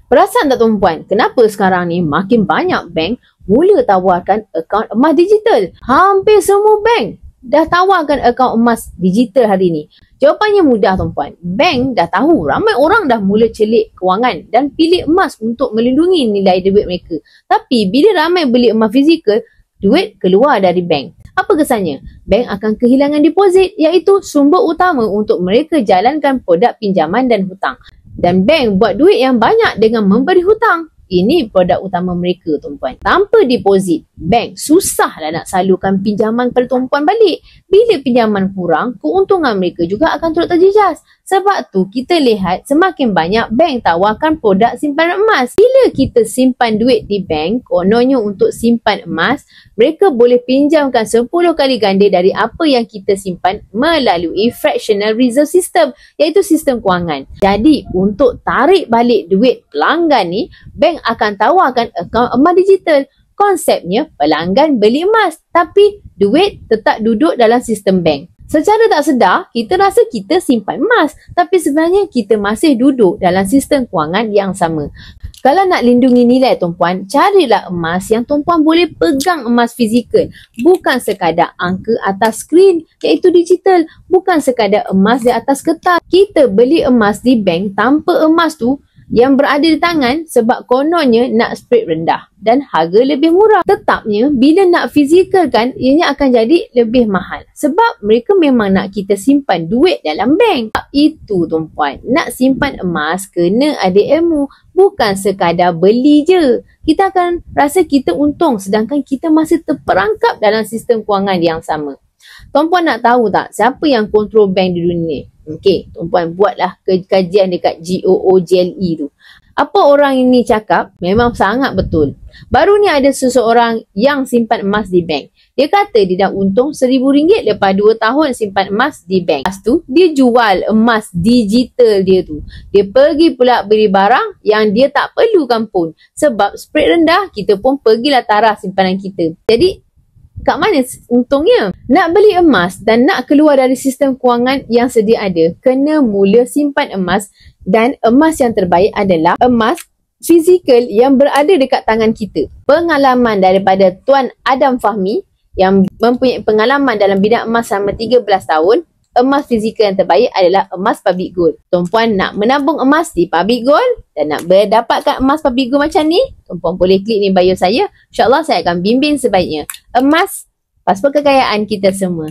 Perasan tak tuan-puan, kenapa sekarang ni makin banyak bank mula tawarkan akaun emas digital? Hampir semua bank dah tawarkan akaun emas digital hari ni. Jawapannya mudah tuan-puan. Bank dah tahu ramai orang dah mula celik kewangan dan pilih emas untuk melindungi nilai duit mereka. Tapi bila ramai beli emas fizikal, duit keluar dari bank. Apa kesannya? Bank akan kehilangan deposit, iaitu sumber utama untuk mereka jalankan produk pinjaman dan hutang. Dan bank buat duit yang banyak dengan memberi hutang. Ini produk utama mereka tuan-puan. Tanpa deposit, bank susahlah nak salurkan pinjaman kepada tuan-puan balik. Bila pinjaman kurang, keuntungan mereka juga akan turut terjejas. Sebab tu kita lihat semakin banyak bank tawarkan produk simpanan emas. Bila kita simpan duit di bank, kononnya untuk simpan emas, mereka boleh pinjamkan 10 kali ganda dari apa yang kita simpan melalui fractional reserve system, iaitu sistem kewangan. Jadi untuk tarik balik duit pelanggan ni, bank akan tawarkan akaun emas digital. Konsepnya pelanggan beli emas tapi duit tetap duduk dalam sistem bank. Secara tak sedar, kita rasa kita simpan emas tapi sebenarnya kita masih duduk dalam sistem kewangan yang sama. Kalau nak lindungi nilai tuan-puan, carilah emas yang tuan-puan boleh pegang emas fizikal. Bukan sekadar angka atas skrin, iaitu digital. Bukan sekadar emas di atas kertas. Kita beli emas di bank tanpa emas tu yang berada di tangan sebab kononnya nak spread rendah dan harga lebih murah. Tetapnya bila nak fizikalkan, ianya akan jadi lebih mahal sebab mereka memang nak kita simpan duit dalam bank. Itu tuan-puan, nak simpan emas kena ada ilmu, bukan sekadar beli je. Kita akan rasa kita untung sedangkan kita masih terperangkap dalam sistem kewangan yang sama. Tuan-puan nak tahu tak siapa yang kontrol bank di dunia ni? Okey, tuan-puan buatlah kajian dekat GOOGLE tu. Apa orang ini cakap memang sangat betul. Baru ni ada seseorang yang simpan emas di bank. Dia kata dia dah untung RM1,000 lepas 2 tahun simpan emas di bank. Lepas tu, dia jual emas digital dia tu. Dia pergi pula beli barang yang dia tak perlukan pun. Sebab spread rendah, kita pun pergilah tarah simpanan kita. Jadi, kat mana untungnya? Nak beli emas dan nak keluar dari sistem kewangan yang sedia ada, kena mula simpan emas, dan emas yang terbaik adalah emas fizikal yang berada dekat tangan kita. Pengalaman daripada Tuan Adam Fahmi yang mempunyai pengalaman dalam bidang emas selama 13 tahun, emas fizikal yang terbaik adalah emas public gold. Tuan-puan nak menabung emas di public gold dan nak mendapatkan emas public gold macam ni, tuan-puan boleh klik ni bio saya. InsyaAllah saya akan bimbing sebaiknya. Emas, pasport kekayaan kita semua.